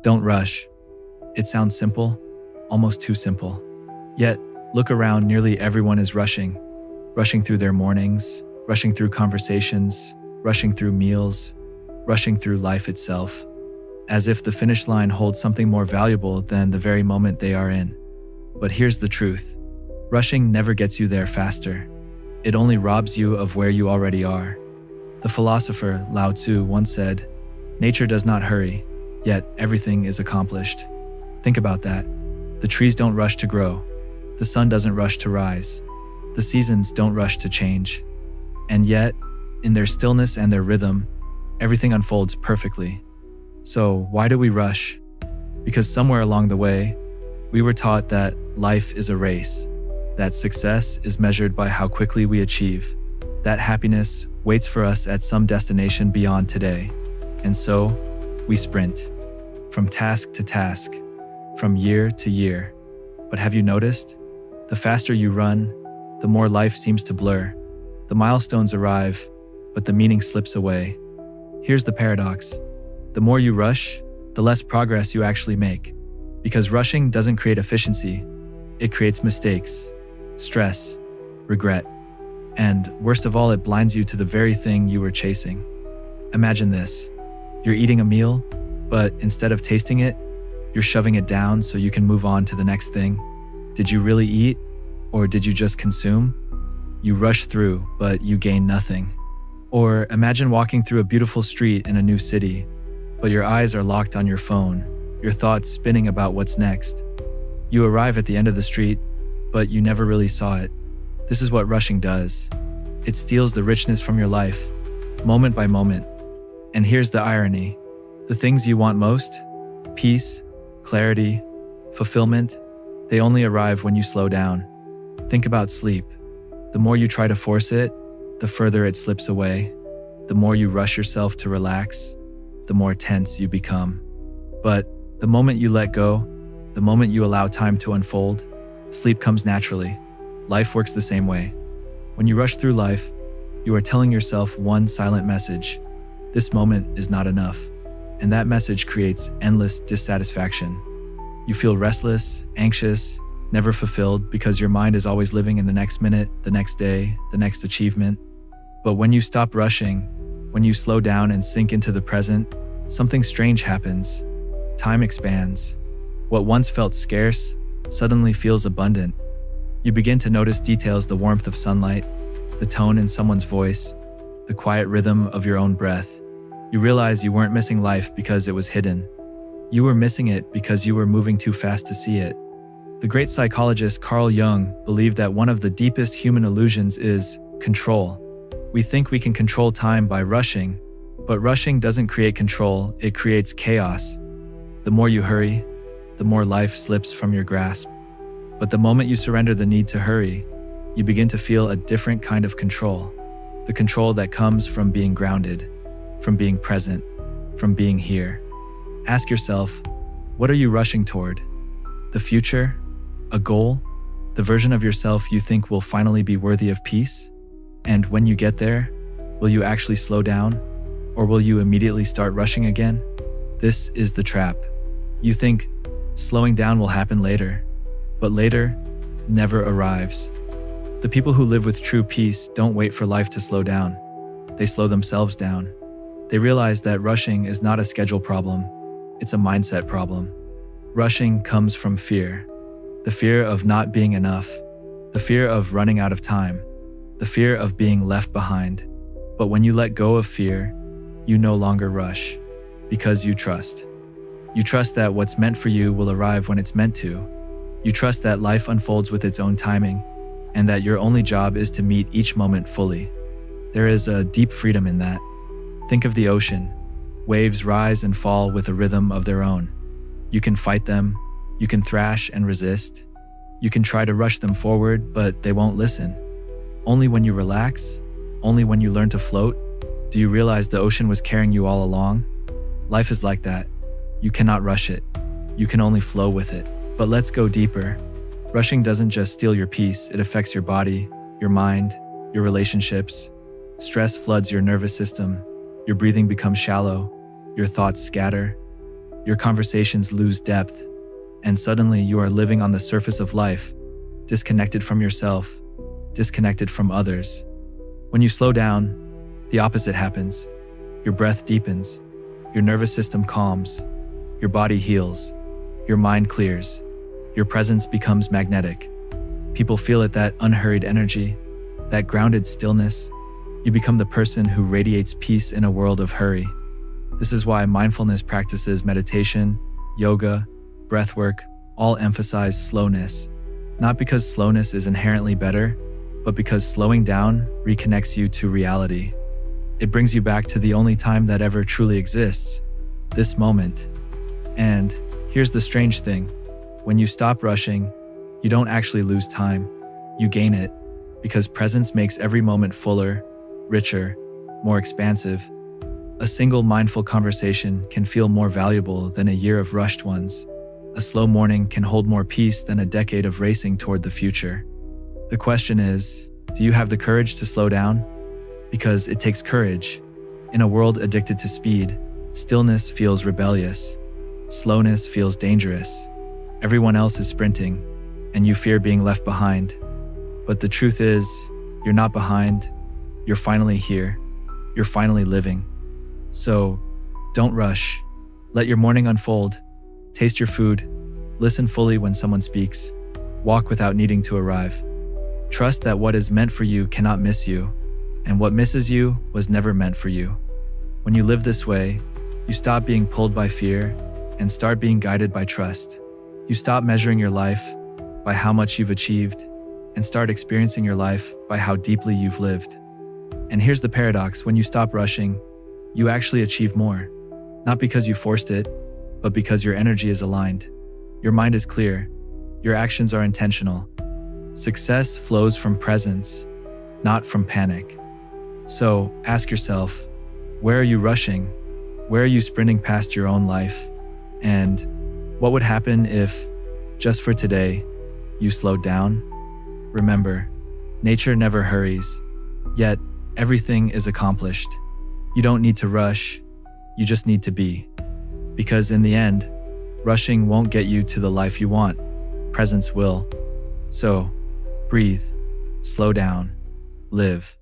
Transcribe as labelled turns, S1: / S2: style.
S1: Don't rush. It sounds simple, almost too simple. Yet, look around, nearly everyone is rushing. Rushing through their mornings, rushing through conversations, rushing through meals, rushing through life itself, as if the finish line holds something more valuable than the very moment they are in. But here's the truth. Rushing never gets you there faster. It only robs you of where you already are. The philosopher Lao Tzu once said, "Nature does not hurry, yet everything is accomplished." Think about that. The trees don't rush to grow. The sun doesn't rush to rise. The seasons don't rush to change. And yet, in their stillness and their rhythm, everything unfolds perfectly. So why do we rush? Because somewhere along the way, we were taught that life is a race, that success is measured by how quickly we achieve, that happiness waits for us at some destination beyond today. And so, we sprint, from task to task, from year to year. But have you noticed? The faster you run, the more life seems to blur. The milestones arrive, but the meaning slips away. Here's the paradox. The more you rush, the less progress you actually make. Because rushing doesn't create efficiency, it creates mistakes, stress, regret, and worst of all, it blinds you to the very thing you were chasing. Imagine this. You're eating a meal, but instead of tasting it, you're shoving it down so you can move on to the next thing. Did you really eat, or did you just consume? You rush through, but you gain nothing. Or imagine walking through a beautiful street in a new city, but your eyes are locked on your phone, your thoughts spinning about what's next. You arrive at the end of the street, but you never really saw it. This is what rushing does. It steals the richness from your life, moment by moment. And here's the irony. The things you want most, peace, clarity, fulfillment, they only arrive when you slow down. Think about sleep. The more you try to force it, the further it slips away. The more you rush yourself to relax, the more tense you become. But the moment you let go, the moment you allow time to unfold, sleep comes naturally. Life works the same way. When you rush through life, you are telling yourself one silent message. This moment is not enough. And that message creates endless dissatisfaction. You feel restless, anxious, never fulfilled because your mind is always living in the next minute, the next day, the next achievement. But when you stop rushing, when you slow down and sink into the present, something strange happens. Time expands. What once felt scarce suddenly feels abundant. You begin to notice details: the warmth of sunlight, the tone in someone's voice, the quiet rhythm of your own breath. You realize you weren't missing life because it was hidden. You were missing it because you were moving too fast to see it. The great psychologist Carl Jung believed that one of the deepest human illusions is control. We think we can control time by rushing, but rushing doesn't create control, it creates chaos. The more you hurry, the more life slips from your grasp. But the moment you surrender the need to hurry, you begin to feel a different kind of control. The control that comes from being grounded, from being present, from being here. Ask yourself, what are you rushing toward? The future? A goal? The version of yourself you think will finally be worthy of peace? And when you get there, will you actually slow down? Or will you immediately start rushing again? This is the trap. You think slowing down will happen later, but later never arrives. The people who live with true peace don't wait for life to slow down. They slow themselves down. They realize that rushing is not a schedule problem, it's a mindset problem. Rushing comes from fear. The fear of not being enough, the fear of running out of time, the fear of being left behind. But when you let go of fear, you no longer rush, because you trust. You trust that what's meant for you will arrive when it's meant to. You trust that life unfolds with its own timing, and that your only job is to meet each moment fully. There is a deep freedom in that. Think of the ocean. Waves rise and fall with a rhythm of their own. You can fight them, you can thrash and resist. You can try to rush them forward, but they won't listen. Only when you relax, only when you learn to float, do you realize the ocean was carrying you all along. Life is like that. You cannot rush it. You can only flow with it. But let's go deeper. Rushing doesn't just steal your peace, it affects your body, your mind, your relationships. Stress floods your nervous system. Your breathing becomes shallow. Your thoughts scatter. your conversations lose depth, and suddenly you are living on the surface of life, disconnected from yourself, disconnected from others. When you slow down, the opposite happens. Your breath deepens, your nervous system calms, your body heals, your mind clears, your presence becomes magnetic. People feel it, that unhurried energy, that grounded stillness. You become the person who radiates peace in a world of hurry. This is why mindfulness practices, meditation, yoga, breathwork, all emphasize slowness. Not because slowness is inherently better, but because slowing down reconnects you to reality. It brings you back to the only time that ever truly exists, this moment. And here's the strange thing. When you stop rushing, you don't actually lose time. You gain it, because presence makes every moment fuller, richer, more expansive. A single mindful conversation can feel more valuable than a year of rushed ones. A slow morning can hold more peace than a decade of racing toward the future. The question is, do you have the courage to slow down? Because it takes courage. In a world addicted to speed, stillness feels rebellious. Slowness feels dangerous. Everyone else is sprinting, and you fear being left behind. But the truth is, you're not behind. You're finally here. You're finally living. So, don't rush. Let your morning unfold. Taste your food. Listen fully when someone speaks. Walk without needing to arrive. Trust that what is meant for you cannot miss you, and what misses you was never meant for you. When you live this way, you stop being pulled by fear and start being guided by trust. You stop measuring your life by how much you've achieved and start experiencing your life by how deeply you've lived. And here's the paradox: when you stop rushing, you actually achieve more. Not because you forced it, but because your energy is aligned. Your mind is clear. Your actions are intentional. Success flows from presence, not from panic. So ask yourself, where are you rushing? Where are you sprinting past your own life? And what would happen if, just for today, you slowed down? Remember, nature never hurries, yet everything is accomplished. You don't need to rush, you just need to be. Because in the end, rushing won't get you to the life you want, presence will. So, breathe, slow down, live.